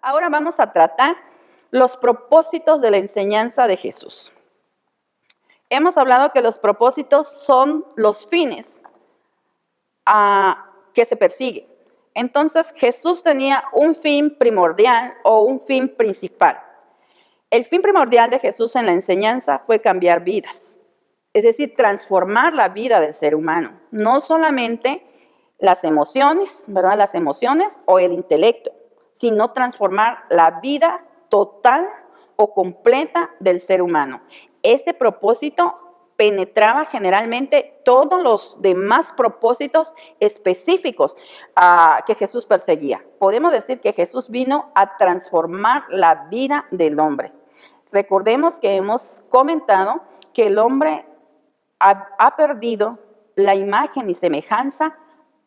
Ahora vamos a tratar los propósitos de la enseñanza de Jesús. Hemos hablado que los propósitos son los fines que se persiguen. Entonces Jesús tenía un fin primordial o un fin principal. El fin primordial de Jesús en la enseñanza fue cambiar vidas, es decir, transformar la vida del ser humano, no solamente las emociones, ¿verdad? Las emociones o el intelecto, sino transformar la vida total o completa del ser humano. Este propósito penetraba generalmente todos los demás propósitos específicos que Jesús perseguía. Podemos decir que Jesús vino a transformar la vida del hombre. Recordemos que hemos comentado que el hombre ha perdido la imagen y semejanza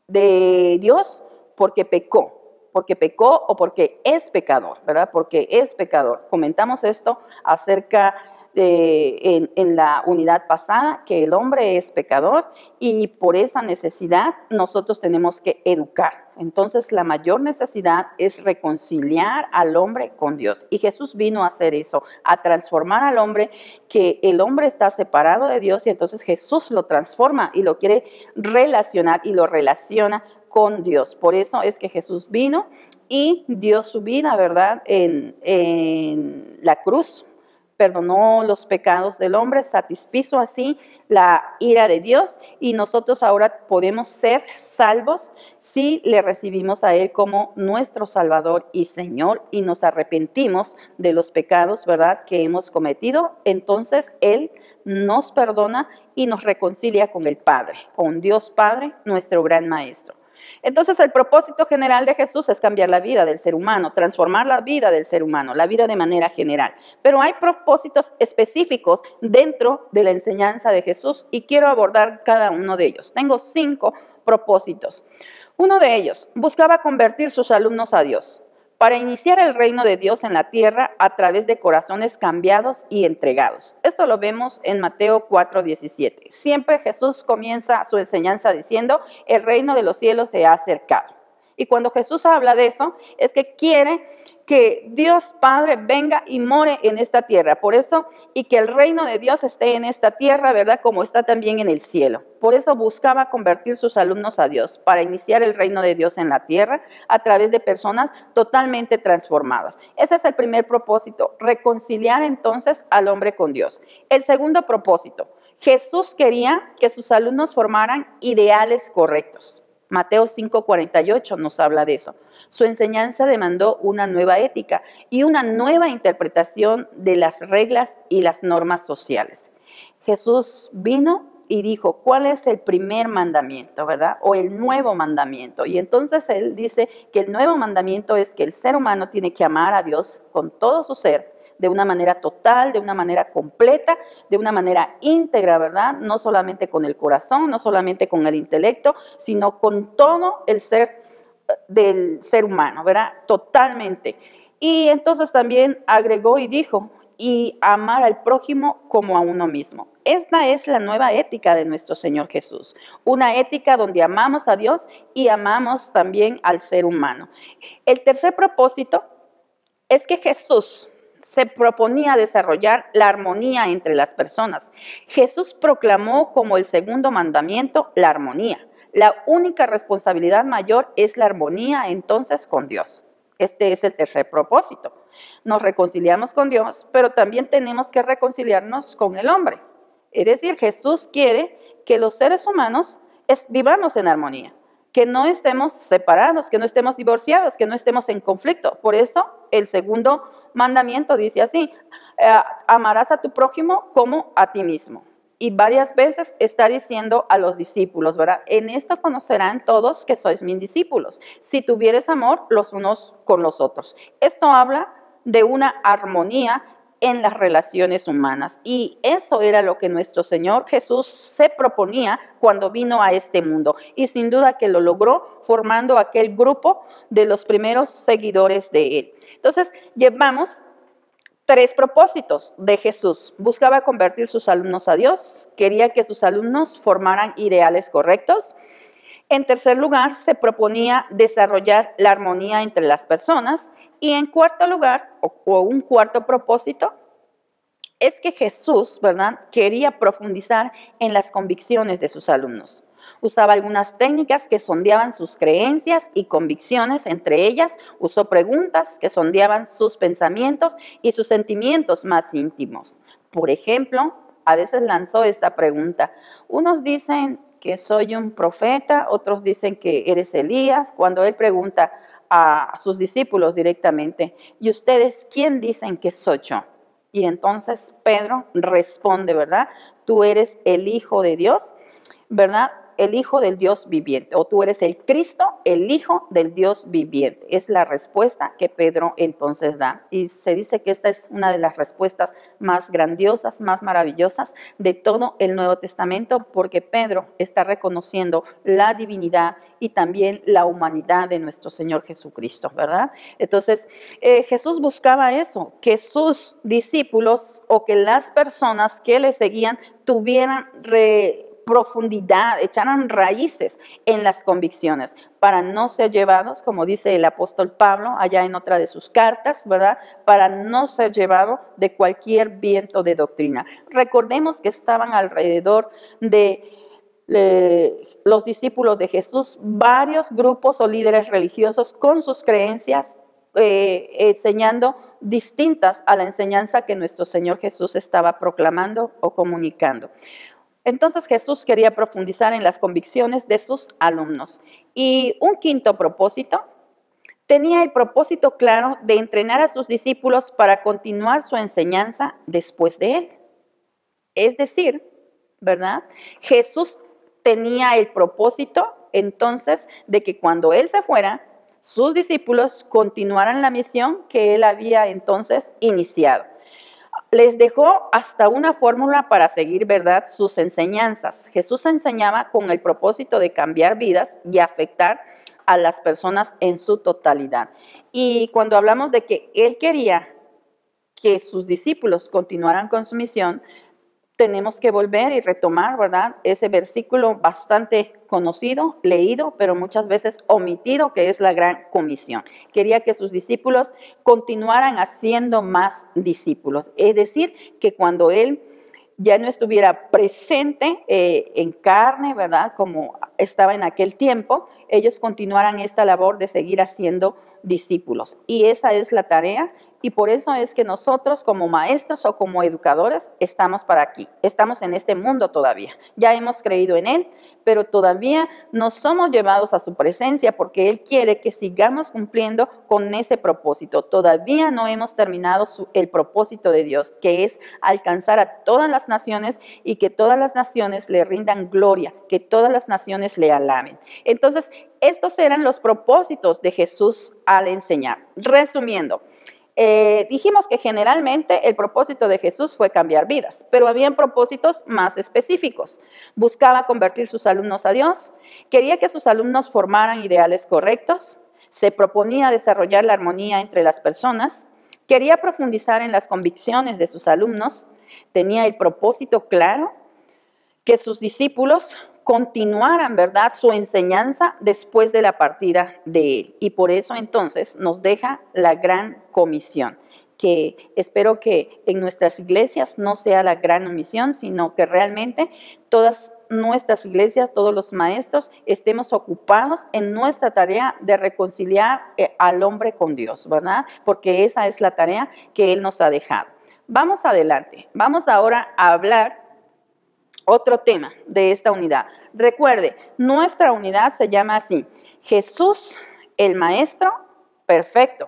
de Dios porque pecó o porque es pecador, ¿verdad? Porque es pecador. Comentamos esto acerca en la unidad pasada, que el hombre es pecador y por esa necesidad nosotros tenemos que educar. Entonces la mayor necesidad es reconciliar al hombre con Dios. Y Jesús vino a hacer eso, a transformar al hombre, que el hombre está separado de Dios y entonces Jesús lo transforma y lo quiere relacionar y lo relaciona con Dios. Por eso es que Jesús vino y dio su vida, ¿verdad? En la cruz. Perdonó los pecados del hombre, satisfizo así la ira de Dios y nosotros ahora podemos ser salvos si le recibimos a Él como nuestro Salvador y Señor y nos arrepentimos de los pecados, ¿verdad?, que hemos cometido. Entonces Él nos perdona y nos reconcilia con el Padre, con Dios Padre, nuestro gran Maestro. Entonces el propósito general de Jesús es cambiar la vida del ser humano, transformar la vida del ser humano, la vida de manera general. Pero hay propósitos específicos dentro de la enseñanza de Jesús y quiero abordar cada uno de ellos. Tengo 5 propósitos. Uno de ellos, buscaba convertir sus alumnos a Dios, para iniciar el reino de Dios en la tierra a través de corazones cambiados y entregados. Esto lo vemos en Mateo 4:17. Siempre Jesús comienza su enseñanza diciendo, el reino de los cielos se ha acercado. Y cuando Jesús habla de eso, es que quiere que Dios Padre venga y more en esta tierra. Por eso, y que el reino de Dios esté en esta tierra, ¿verdad?, como está también en el cielo. Por eso buscaba convertir sus alumnos a Dios, para iniciar el reino de Dios en la tierra a través de personas totalmente transformadas. Ese es el primer propósito, reconciliar entonces al hombre con Dios. El segundo propósito, Jesús quería que sus alumnos formaran ideales correctos. Mateo 5:48 nos habla de eso. Su enseñanza demandó una nueva ética y una nueva interpretación de las reglas y las normas sociales. Jesús vino y dijo, ¿cuál es el primer mandamiento, verdad? O el nuevo mandamiento. Y entonces Él dice que el nuevo mandamiento es que el ser humano tiene que amar a Dios con todo su ser, de una manera total, de una manera completa, de una manera íntegra, ¿verdad? No solamente con el corazón, no solamente con el intelecto, sino con todo el ser del ser humano, ¿verdad? Totalmente. Y entonces también agregó y dijo, y amar al prójimo como a uno mismo. Esta es la nueva ética de nuestro Señor Jesús. Una ética donde amamos a Dios y amamos también al ser humano. El tercer propósito es que Jesús se proponía desarrollar la armonía entre las personas. Jesús proclamó como el segundo mandamiento la armonía. La única responsabilidad mayor es la armonía entonces con Dios. Este es el tercer propósito. Nos reconciliamos con Dios, pero también tenemos que reconciliarnos con el hombre. Es decir, Jesús quiere que los seres humanos vivamos en armonía, que no estemos separados, que no estemos divorciados, que no estemos en conflicto. Por eso el segundo mandamiento dice así, amarás a tu prójimo como a ti mismo. Y varias veces está diciendo a los discípulos, ¿verdad? En esto conocerán todos que sois mis discípulos, si tuvieres amor los unos con los otros. Esto habla de una armonía en las relaciones humanas. Y eso era lo que nuestro Señor Jesús se proponía cuando vino a este mundo. Y sin duda que lo logró formando aquel grupo de los primeros seguidores de Él. Entonces, llevamos 3 propósitos de Jesús. Buscaba convertir sus alumnos a Dios, quería que sus alumnos formaran ideales correctos. En tercer lugar, se proponía desarrollar la armonía entre las personas. Y en cuarto lugar, o un cuarto propósito, es que Jesús, ¿verdad?, quería profundizar en las convicciones de sus alumnos. Usaba algunas técnicas que sondeaban sus creencias y convicciones, entre ellas usó preguntas que sondeaban sus pensamientos y sus sentimientos más íntimos. Por ejemplo, a veces lanzó esta pregunta: unos dicen que soy un profeta, otros dicen que eres Elías, cuando él pregunta a sus discípulos directamente: ¿y ustedes quién dicen que soy yo? Y entonces Pedro responde, ¿verdad? Tú eres el Hijo de Dios, ¿verdad? El Hijo del Dios viviente, o tú eres el Cristo, el Hijo del Dios viviente. Es la respuesta que Pedro entonces da. Y se dice que esta es una de las respuestas más grandiosas, más maravillosas de todo el Nuevo Testamento, porque Pedro está reconociendo la divinidad y también la humanidad de nuestro Señor Jesucristo, ¿verdad? Entonces, Jesús buscaba eso, que sus discípulos o que las personas que le seguían tuvieran profundidad, echaran raíces en las convicciones, para no ser llevados, como dice el apóstol Pablo allá en otra de sus cartas, ¿verdad?, para no ser llevado de cualquier viento de doctrina. Recordemos que estaban alrededor de los discípulos de Jesús varios grupos o líderes religiosos con sus creencias, enseñando distintas a la enseñanza que nuestro Señor Jesús estaba proclamando o comunicando. Entonces Jesús quería profundizar en las convicciones de sus alumnos. Y un quinto propósito, tenía el propósito claro de entrenar a sus discípulos para continuar su enseñanza después de él. Es decir, ¿verdad?, Jesús tenía el propósito entonces de que cuando él se fuera, sus discípulos continuaran la misión que él había entonces iniciado. Les dejó hasta una fórmula para seguir, ¿verdad?, sus enseñanzas. Jesús enseñaba con el propósito de cambiar vidas y afectar a las personas en su totalidad. Y cuando hablamos de que él quería que sus discípulos continuaran con su misión, tenemos que volver y retomar, ¿verdad?, ese versículo bastante conocido, leído, pero muchas veces omitido, que es la gran comisión. Quería que sus discípulos continuaran haciendo más discípulos. Es decir, que cuando él ya no estuviera presente en carne, ¿verdad?, como estaba en aquel tiempo, ellos continuaran esta labor de seguir haciendo discípulos. Y esa es la tarea. Y por eso es que nosotros como maestros o como educadores estamos para aquí, estamos en este mundo todavía. Ya hemos creído en Él, pero todavía no somos llevados a su presencia porque Él quiere que sigamos cumpliendo con ese propósito. Todavía no hemos terminado el propósito de Dios, que es alcanzar a todas las naciones y que todas las naciones le rindan gloria, que todas las naciones le alaben. Entonces, estos eran los propósitos de Jesús al enseñar. Resumiendo, dijimos que generalmente el propósito de Jesús fue cambiar vidas, pero habían propósitos más específicos. Buscaba convertir sus alumnos a Dios, quería que sus alumnos formaran ideales correctos, se proponía desarrollar la armonía entre las personas, quería profundizar en las convicciones de sus alumnos, tenía el propósito claro que sus discípulos continuaran, ¿verdad?, su enseñanza después de la partida de él. Y por eso entonces nos deja la gran comisión, que espero que en nuestras iglesias no sea la gran omisión, sino que realmente todas nuestras iglesias, todos los maestros, estemos ocupados en nuestra tarea de reconciliar al hombre con Dios, ¿verdad? Porque esa es la tarea que Él nos ha dejado. Vamos adelante, vamos ahora a hablar otro tema de esta unidad. Recuerde, nuestra unidad se llama así: Jesús, el Maestro perfecto.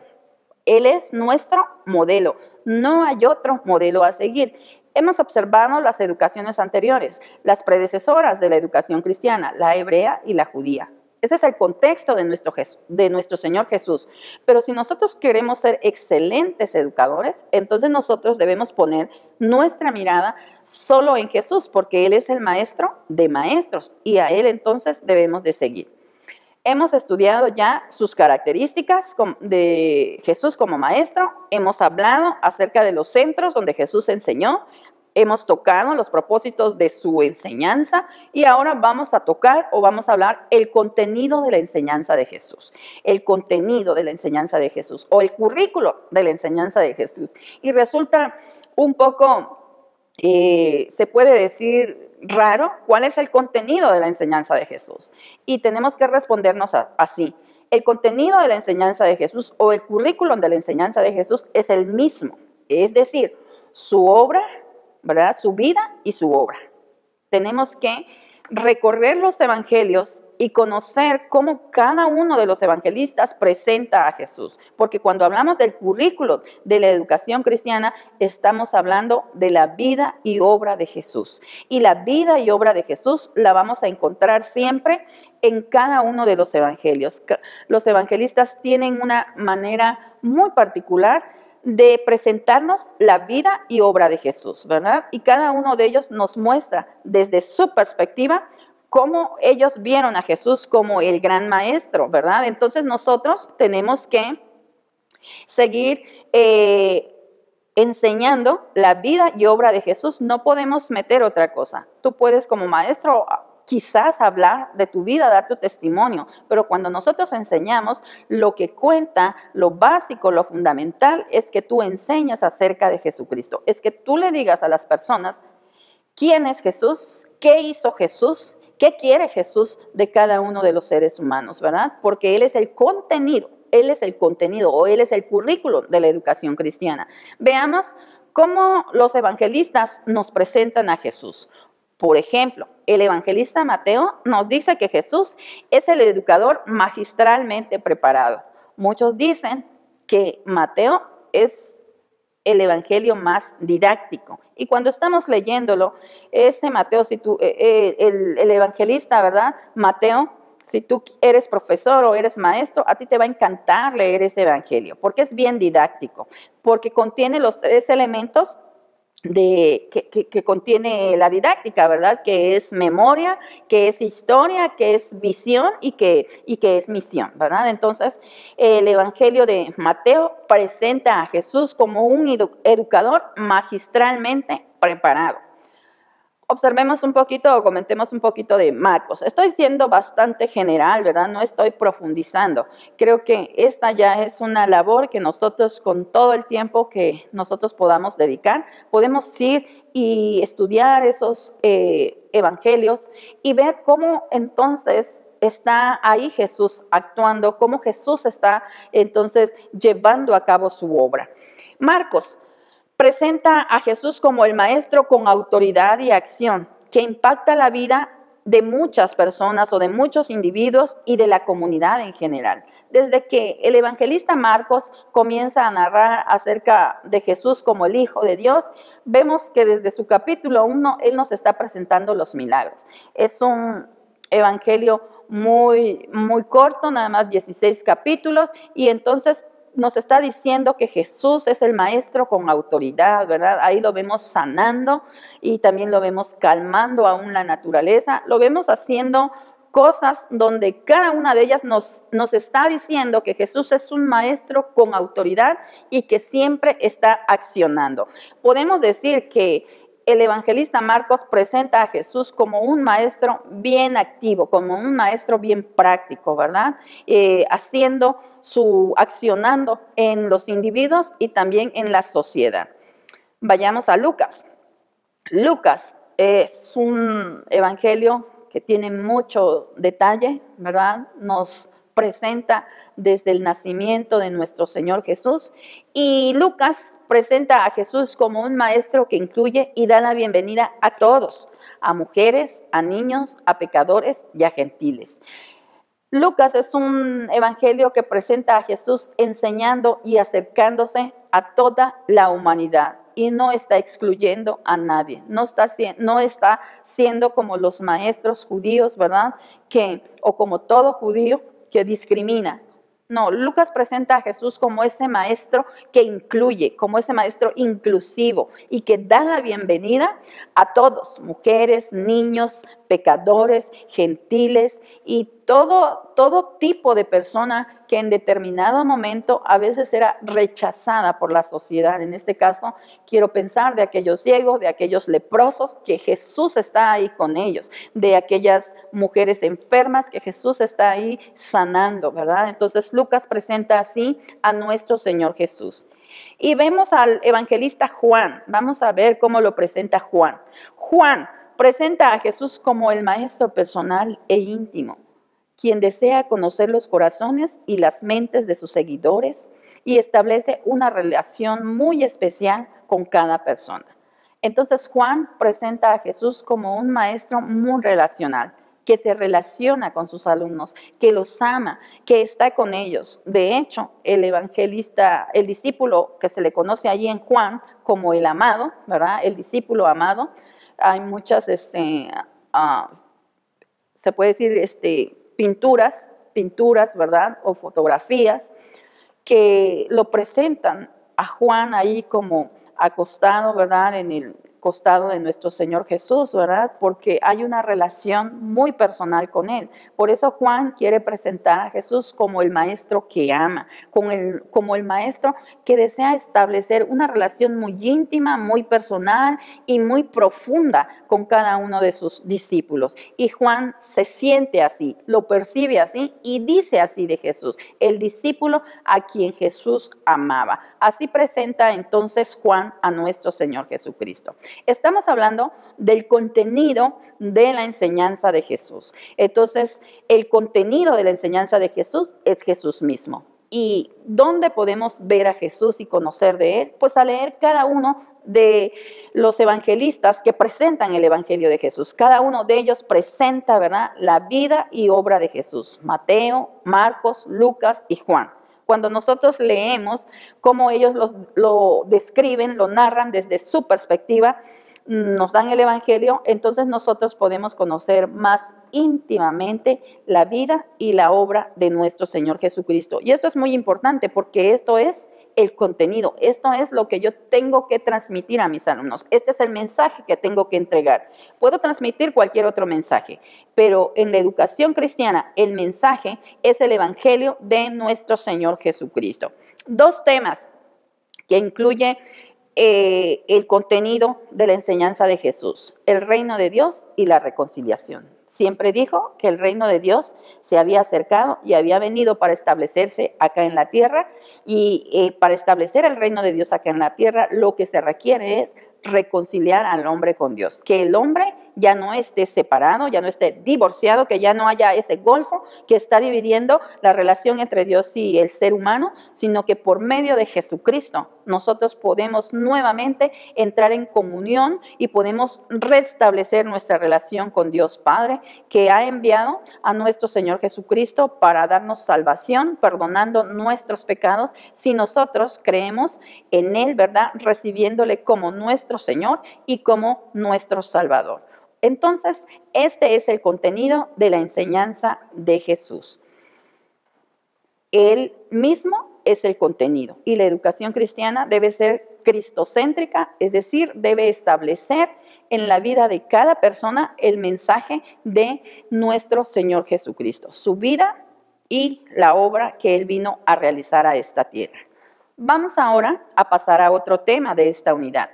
Él es nuestro modelo. No hay otro modelo a seguir. Hemos observado las educaciones anteriores, las predecesoras de la educación cristiana, la hebrea y la judía. Ese es el contexto de nuestro Señor Jesús. Pero si nosotros queremos ser excelentes educadores, entonces nosotros debemos poner nuestra mirada solo en Jesús, porque Él es el maestro de maestros y a Él entonces debemos de seguir. Hemos estudiado ya sus características de Jesús como maestro, hemos hablado acerca de los centros donde Jesús enseñó, Hemos tocado los propósitos de su enseñanza y ahora vamos a tocar o vamos a hablar el contenido de la enseñanza de Jesús. El contenido de la enseñanza de Jesús o el currículo de la enseñanza de Jesús. Y resulta un poco, se puede decir raro, ¿cuál es el contenido de la enseñanza de Jesús? Y tenemos que respondernos así. El contenido de la enseñanza de Jesús o el currículum de la enseñanza de Jesús es el mismo. Es decir, su obra, ¿verdad? Su vida y su obra. Tenemos que recorrer los evangelios y conocer cómo cada uno de los evangelistas presenta a Jesús. Porque cuando hablamos del currículo de la educación cristiana, estamos hablando de la vida y obra de Jesús. Y la vida y obra de Jesús la vamos a encontrar siempre en cada uno de los evangelios. Los evangelistas tienen una manera muy particular de presentarnos la vida y obra de Jesús, ¿verdad? Y cada uno de ellos nos muestra desde su perspectiva cómo ellos vieron a Jesús como el gran maestro, ¿verdad? Entonces nosotros tenemos que seguir enseñando la vida y obra de Jesús. No podemos meter otra cosa. Tú puedes como maestro quizás hablar de tu vida, dar tu testimonio, pero cuando nosotros enseñamos, lo que cuenta, lo básico, lo fundamental, es que tú enseñas acerca de Jesucristo. Es que tú le digas a las personas quién es Jesús, qué hizo Jesús, qué quiere Jesús de cada uno de los seres humanos, ¿verdad? Porque Él es el contenido o Él es el currículo de la educación cristiana. Veamos cómo los evangelistas nos presentan a Jesús. Por ejemplo, el evangelista Mateo nos dice que Jesús es el educador magistralmente preparado. Muchos dicen que Mateo es el evangelio más didáctico. Y cuando estamos leyéndolo, ese Mateo, el evangelista, ¿verdad? Mateo, si tú eres profesor o eres maestro, a ti te va a encantar leer ese evangelio, porque es bien didáctico, porque contiene los 3 elementos que contiene la didáctica, ¿verdad? Que es memoria, que es historia, que es visión y que es misión, ¿verdad? Entonces, el Evangelio de Mateo presenta a Jesús como un educador magistralmente preparado. Observemos un poquito o comentemos un poquito de Marcos. Estoy siendo bastante general, ¿verdad? No estoy profundizando. Creo que esta ya es una labor que nosotros, con todo el tiempo que nosotros podamos dedicar, podemos ir y estudiar esos evangelios y ver cómo entonces está ahí Jesús actuando, cómo Jesús está entonces llevando a cabo su obra. Marcos presenta a Jesús como el maestro con autoridad y acción, que impacta la vida de muchas personas o de muchos individuos y de la comunidad en general. Desde que el evangelista Marcos comienza a narrar acerca de Jesús como el Hijo de Dios, vemos que desde su capítulo 1 Él nos está presentando los milagros. Es un evangelio muy corto, nada más 16 capítulos, y entonces nos está diciendo que Jesús es el maestro con autoridad, ¿verdad? Ahí lo vemos sanando y también lo vemos calmando aún la naturaleza. Lo vemos haciendo cosas donde cada una de ellas nos está diciendo que Jesús es un maestro con autoridad y que siempre está accionando. Podemos decir que el evangelista Marcos presenta a Jesús como un maestro bien activo, como un maestro bien práctico, ¿verdad? Accionando en los individuos y también en la sociedad. Vayamos a Lucas. Lucas es un evangelio que tiene mucho detalle, ¿verdad? Nos presenta desde el nacimiento de nuestro Señor Jesús, y Lucas presenta a Jesús como un maestro que incluye y da la bienvenida a todos, a mujeres, a niños, a pecadores y a gentiles. Lucas es un evangelio que presenta a Jesús enseñando y acercándose a toda la humanidad y no está excluyendo a nadie. No está siendo como los maestros judíos, ¿verdad? O como todo judío que discrimina. No, Lucas presenta a Jesús como ese maestro que incluye, como ese maestro inclusivo y que da la bienvenida a todos, mujeres, niños, pecadores, gentiles y todo tipo de persona que en determinado momento a veces era rechazada por la sociedad. En este caso, quiero pensar de aquellos ciegos, de aquellos leprosos, que Jesús está ahí con ellos, de aquellas mujeres enfermas que Jesús está ahí sanando, ¿verdad? Entonces Lucas presenta así a nuestro Señor Jesús. Y vemos al evangelista Juan. Vamos a ver cómo lo presenta Juan. Juan presenta a Jesús como el maestro personal e íntimo, quien desea conocer los corazones y las mentes de sus seguidores y establece una relación muy especial con cada persona. Entonces Juan presenta a Jesús como un maestro muy relacional, que se relaciona con sus alumnos, que los ama, que está con ellos. De hecho, el evangelista, el discípulo que se le conoce allí en Juan como el amado, ¿verdad? El discípulo amado. Hay muchas, se puede decir, pinturas, ¿verdad? O fotografías que lo presentan a Juan ahí como acostado, ¿verdad? En el costado de nuestro Señor Jesús, ¿verdad? Porque hay una relación muy personal con Él. Por eso Juan quiere presentar a Jesús como el maestro que ama, como el maestro que desea establecer una relación muy íntima, muy personal y muy profunda con cada uno de sus discípulos. Y Juan se siente así, lo percibe así y dice así de Jesús, el discípulo a quien Jesús amaba. Así presenta entonces Juan a nuestro Señor Jesucristo. Estamos hablando del contenido de la enseñanza de Jesús. Entonces, el contenido de la enseñanza de Jesús es Jesús mismo. ¿Y dónde podemos ver a Jesús y conocer de Él? Pues a leer cada uno de los evangelistas que presentan el Evangelio de Jesús. Cada uno de ellos presenta, ¿verdad?, la vida y obra de Jesús. Mateo, Marcos, Lucas y Juan. Cuando nosotros leemos cómo ellos lo describen, lo narran desde su perspectiva, nos dan el Evangelio, entonces nosotros podemos conocer más íntimamente la vida y la obra de nuestro Señor Jesucristo. Y esto es muy importante porque esto es el contenido, esto es lo que yo tengo que transmitir a mis alumnos. Este es el mensaje que tengo que entregar. Puedo transmitir cualquier otro mensaje, pero en la educación cristiana el mensaje es el Evangelio de nuestro Señor Jesucristo. Dos temas que incluye el contenido de la enseñanza de Jesús: el reino de Dios y la reconciliación. Siempre dijo que el reino de Dios se había acercado y había venido para establecerse acá en la tierra, y para establecer el reino de Dios acá en la tierra lo que se requiere es reconciliar al hombre con Dios, que el hombre ya no esté separado, ya no esté divorciado, que ya no haya ese golfo que está dividiendo la relación entre Dios y el ser humano, sino que por medio de Jesucristo nosotros podemos nuevamente entrar en comunión y podemos restablecer nuestra relación con Dios Padre, que ha enviado a nuestro Señor Jesucristo para darnos salvación, perdonando nuestros pecados, si nosotros creemos en Él, ¿verdad?, recibiéndole como nuestro Señor y como nuestro Salvador. Entonces, este es el contenido de la enseñanza de Jesús. Él mismo es el contenido y la educación cristiana debe ser cristocéntrica, es decir, debe establecer en la vida de cada persona el mensaje de nuestro Señor Jesucristo, su vida y la obra que Él vino a realizar a esta tierra. Vamos ahora a pasar a otro tema de esta unidad.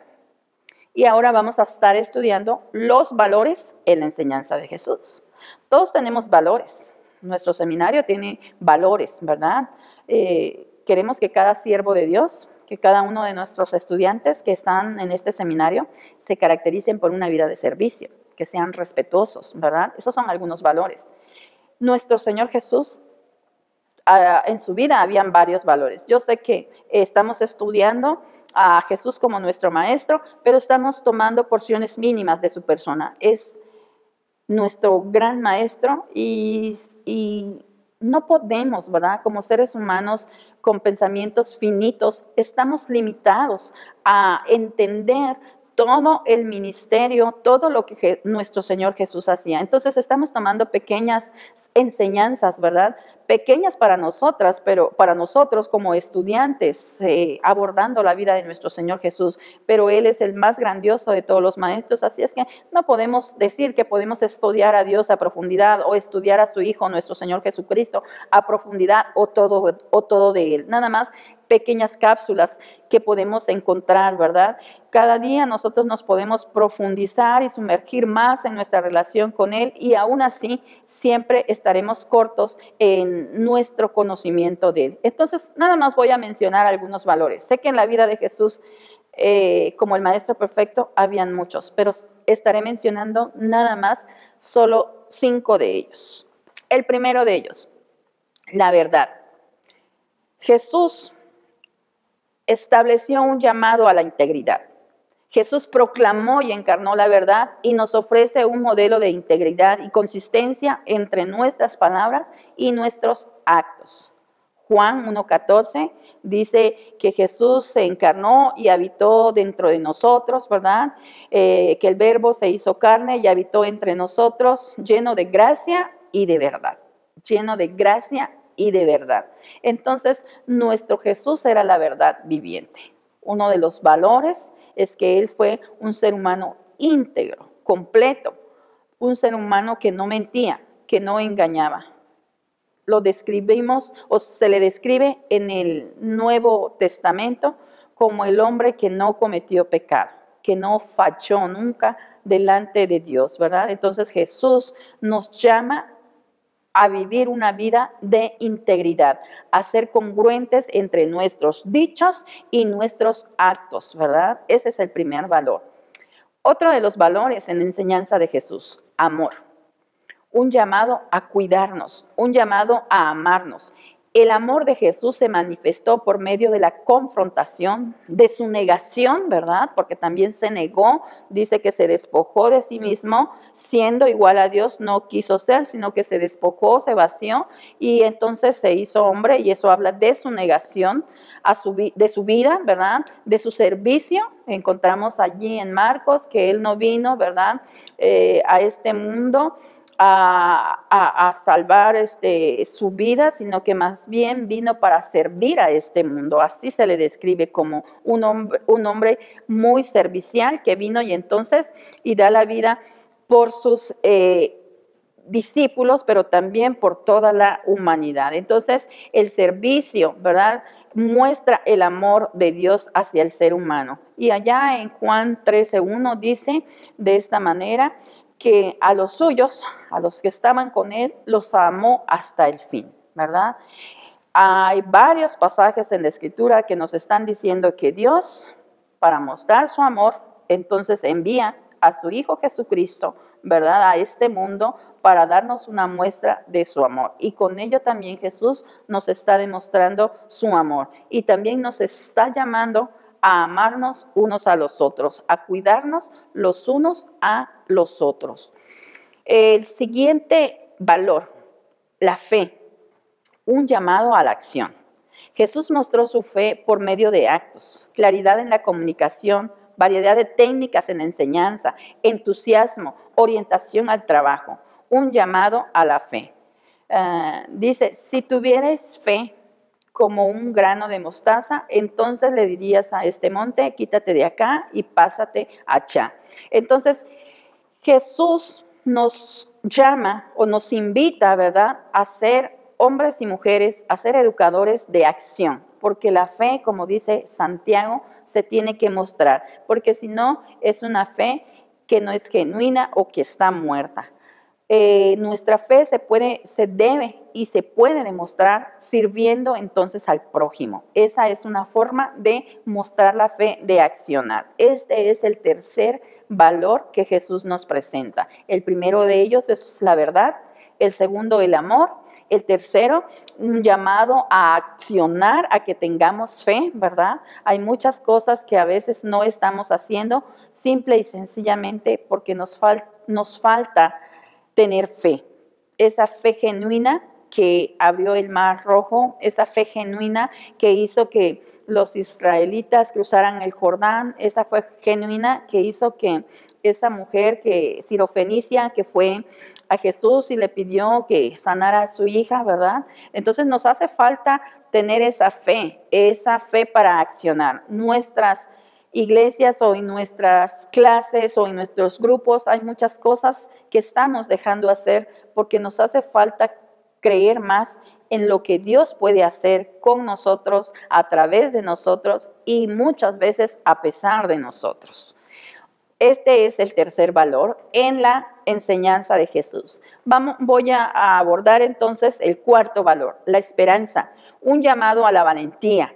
Y ahora vamos a estar estudiando los valores en la enseñanza de Jesús. Todos tenemos valores. Nuestro seminario tiene valores, ¿verdad? Queremos que cada siervo de Dios, que cada uno de nuestros estudiantes que están en este seminario se caractericen por una vida de servicio, que sean respetuosos, ¿verdad? Esos son algunos valores. Nuestro Señor Jesús, en su vida habían varios valores. Yo sé que estamos estudiando a Jesús como nuestro maestro, pero estamos tomando porciones mínimas de su persona. Es nuestro gran maestro y no podemos, ¿verdad?, como seres humanos con pensamientos finitos, estamos limitados a entender todo el ministerio, todo lo que nuestro Señor Jesús hacía. Entonces estamos tomando pequeñas enseñanzas, ¿verdad? Pequeñas para nosotras, pero para nosotros como estudiantes, abordando la vida de nuestro Señor Jesús, pero Él es el más grandioso de todos los maestros, así es que no podemos decir que podemos estudiar a Dios a profundidad o estudiar a su Hijo, nuestro Señor Jesucristo, a profundidad o todo de Él. Nada más pequeñas cápsulas que podemos encontrar, ¿verdad? Cada día nosotros nos podemos profundizar y sumergir más en nuestra relación con Él y aún así siempre estaremos cortos en nuestro conocimiento de Él. Entonces, nada más voy a mencionar algunos valores. Sé que en la vida de Jesús, como el Maestro Perfecto, habían muchos, pero estaré mencionando nada más solo 5 de ellos. El primero de ellos, la verdad. Jesús estableció un llamado a la integridad. Jesús proclamó y encarnó la verdad y nos ofrece un modelo de integridad y consistencia entre nuestras palabras y nuestros actos. Juan 1:14 dice que Jesús se encarnó y habitó dentro de nosotros, ¿verdad? Que el Verbo se hizo carne y habitó entre nosotros, lleno de gracia y de verdad. Lleno de gracia y de verdad. Entonces, nuestro Jesús era la verdad viviente. Uno de los valores es que Él fue un ser humano íntegro, completo, un ser humano que no mentía, que no engañaba. Lo describimos o se le describe en el Nuevo Testamento como el hombre que no cometió pecado, que no falló nunca delante de Dios, ¿verdad? Entonces Jesús nos llama a vivir una vida de integridad, a ser congruentes entre nuestros dichos y nuestros actos, ¿verdad? Ese es el primer valor. Otro de los valores en la enseñanza de Jesús, amor. Un llamado a cuidarnos, un llamado a amarnos. El amor de Jesús se manifestó por medio de la confrontación, de su negación, ¿verdad? Porque también se negó, dice que se despojó de sí mismo, siendo igual a Dios, no quiso ser, sino que se despojó, se vació y entonces se hizo hombre y eso habla de su negación, de su vida, ¿verdad? De su servicio. Encontramos allí en Marcos que Él no vino, ¿verdad? A este mundo a salvar su vida, sino que más bien vino para servir a este mundo. Así se le describe como un hombre muy servicial que vino y entonces y da la vida por sus discípulos, pero también por toda la humanidad. Entonces, el servicio, ¿verdad?, muestra el amor de Dios hacia el ser humano. Y allá en Juan 13:1 dice de esta manera, que a los suyos, a los que estaban con Él, los amó hasta el fin, ¿verdad? Hay varios pasajes en la Escritura que nos están diciendo que Dios, para mostrar su amor, entonces envía a su Hijo Jesucristo, ¿verdad?, a este mundo para darnos una muestra de su amor. Y con ello también Jesús nos está demostrando su amor. Y también nos está llamando a amarnos unos a los otros, a cuidarnos los unos a los otros. El siguiente valor, la fe, un llamado a la acción. Jesús mostró su fe por medio de actos, claridad en la comunicación, variedad de técnicas en la enseñanza, entusiasmo, orientación al trabajo, un llamado a la fe. Dice, si tuvieres fe como un grano de mostaza, entonces le dirías a este monte, quítate de acá y pásate allá. Entonces, Jesús nos llama o nos invita, ¿verdad?, a ser hombres y mujeres, a ser educadores de acción, porque la fe, como dice Santiago, se tiene que mostrar, porque si no, es una fe que no es genuina o que está muerta. Nuestra fe se debe y se puede demostrar sirviendo entonces al prójimo. Esa es una forma de mostrar la fe, de accionar. Este es el tercer valor que Jesús nos presenta. El primero de ellos es la verdad, el segundo el amor, el tercero un llamado a accionar, a que tengamos fe, ¿verdad? Hay muchas cosas que a veces no estamos haciendo simple y sencillamente porque nos falta tener fe, esa fe genuina que abrió el Mar Rojo, esa fe genuina que hizo que los israelitas cruzaran el Jordán, esa fue genuina que hizo que esa mujer que sirofenicia, que fue a Jesús y le pidió que sanara a su hija, ¿verdad? Entonces nos hace falta tener esa fe para accionar. Nuestras iglesias o en nuestras clases o en nuestros grupos hay muchas cosas que estamos dejando hacer porque nos hace falta creer más en lo que Dios puede hacer con nosotros, a través de nosotros y muchas veces a pesar de nosotros. Este es el tercer valor en la enseñanza de Jesús. Voy a abordar entonces el cuarto valor, la esperanza, un llamado a la valentía.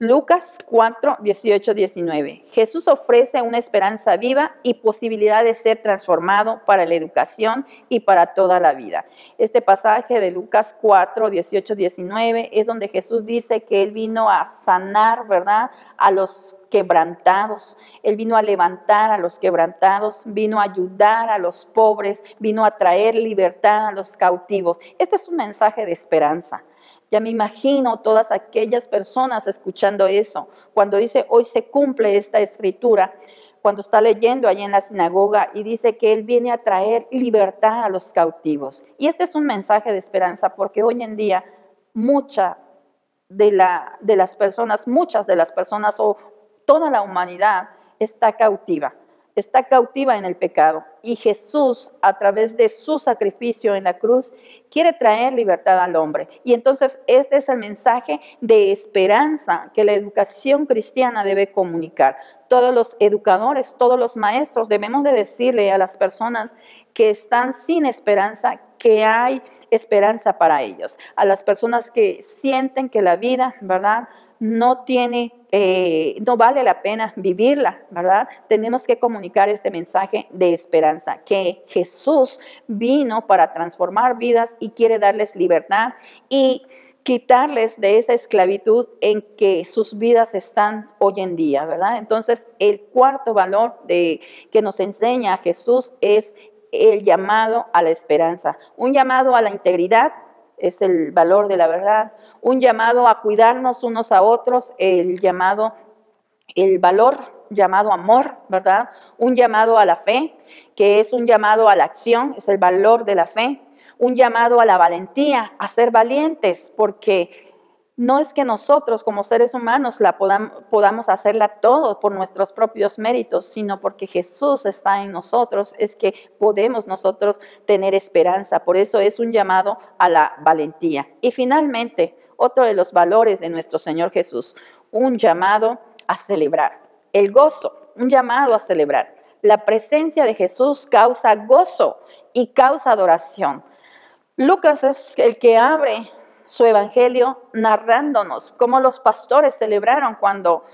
Lucas 4, 18, 19. Jesús ofrece una esperanza viva y posibilidad de ser transformado para la educación y para toda la vida. Este pasaje de Lucas 4, 18, 19 es donde Jesús dice que Él vino a sanar, ¿verdad?, a los quebrantados. Él vino a levantar a los quebrantados, vino a ayudar a los pobres, vino a traer libertad a los cautivos. Este es un mensaje de esperanza. Ya me imagino todas aquellas personas escuchando eso, cuando dice hoy se cumple esta escritura, cuando está leyendo allí en la sinagoga y dice que Él viene a traer libertad a los cautivos. Y este es un mensaje de esperanza porque hoy en día muchas de las personas o toda la humanidad está cautiva en el pecado. Y Jesús, a través de su sacrificio en la cruz, quiere traer libertad al hombre. Y entonces este es el mensaje de esperanza que la educación cristiana debe comunicar. Todos los educadores, todos los maestros debemos de decirle a las personas que están sin esperanza que hay esperanza para ellos. A las personas que sienten que la vida, ¿verdad?, no vale la pena vivirla, ¿verdad? Tenemos que comunicar este mensaje de esperanza, que Jesús vino para transformar vidas y quiere darles libertad y quitarles de esa esclavitud en que sus vidas están hoy en día, ¿verdad? Entonces, el cuarto valor que nos enseña Jesús es el llamado a la esperanza, un llamado a la integridad, es el valor de la verdad, un llamado a cuidarnos unos a otros, el valor llamado amor, ¿verdad? Un llamado a la fe, que es un llamado a la acción, es el valor de la fe, un llamado a la valentía, a ser valientes, porque no es que nosotros como seres humanos podamos hacerla todo por nuestros propios méritos, sino porque Jesús está en nosotros, es que podemos nosotros tener esperanza. Por eso es un llamado a la valentía. Y finalmente, otro de los valores de nuestro Señor Jesús, un llamado a celebrar. El gozo, un llamado a celebrar. La presencia de Jesús causa gozo y causa adoración. Lucas es el que abre su evangelio narrándonos cómo los pastores celebraron cuando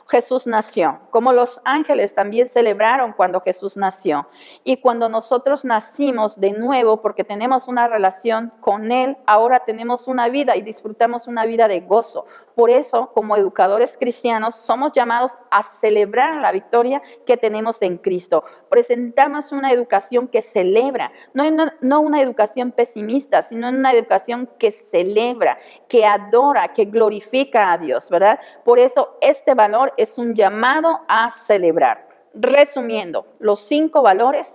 Jesús nació, cómo los ángeles también celebraron cuando Jesús nació. Y cuando nosotros nacimos de nuevo, porque tenemos una relación con Él, ahora tenemos una vida y disfrutamos una vida de gozo. Por eso, como educadores cristianos, somos llamados a celebrar la victoria que tenemos en Cristo. Presentamos una educación que celebra, no una educación pesimista, sino una educación que celebra, que adora, que glorifica a Dios, ¿verdad? Por eso este valor es un llamado a celebrar. Resumiendo, los 5 valores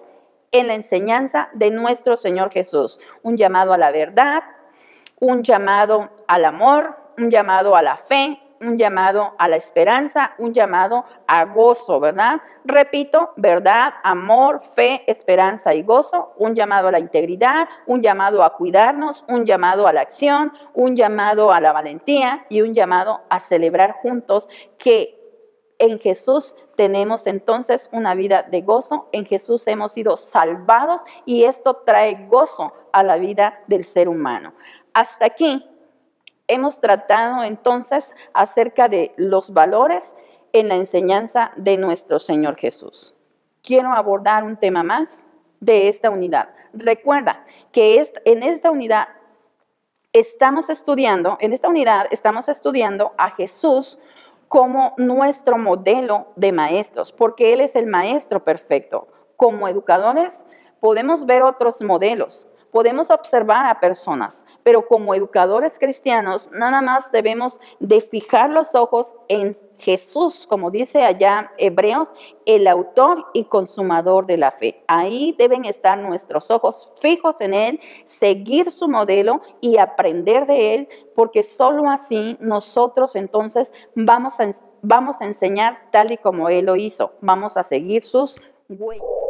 en la enseñanza de nuestro Señor Jesús. Un llamado a la verdad, un llamado al amor, un llamado a la fe, un llamado a la esperanza, un llamado a gozo, ¿verdad? Repito, verdad, amor, fe, esperanza y gozo, un llamado a la integridad, un llamado a cuidarnos, un llamado a la acción, un llamado a la valentía y un llamado a celebrar juntos que en Jesús tenemos entonces una vida de gozo, en Jesús hemos sido salvados y esto trae gozo a la vida del ser humano. Hasta aquí hemos tratado entonces acerca de los valores en la enseñanza de nuestro Señor Jesús. Quiero abordar un tema más de esta unidad. Recuerda que en esta unidad estamos estudiando a Jesús como nuestro modelo de maestros, porque Él es el maestro perfecto. Como educadores podemos ver otros modelos, podemos observar a personas, pero como educadores cristianos, nada más debemos de fijar los ojos en Jesús, como dice allá Hebreos, el autor y consumador de la fe. Ahí deben estar nuestros ojos fijos en Él, seguir su modelo y aprender de Él, porque solo así nosotros entonces vamos a enseñar tal y como Él lo hizo. Vamos a seguir sus huellas.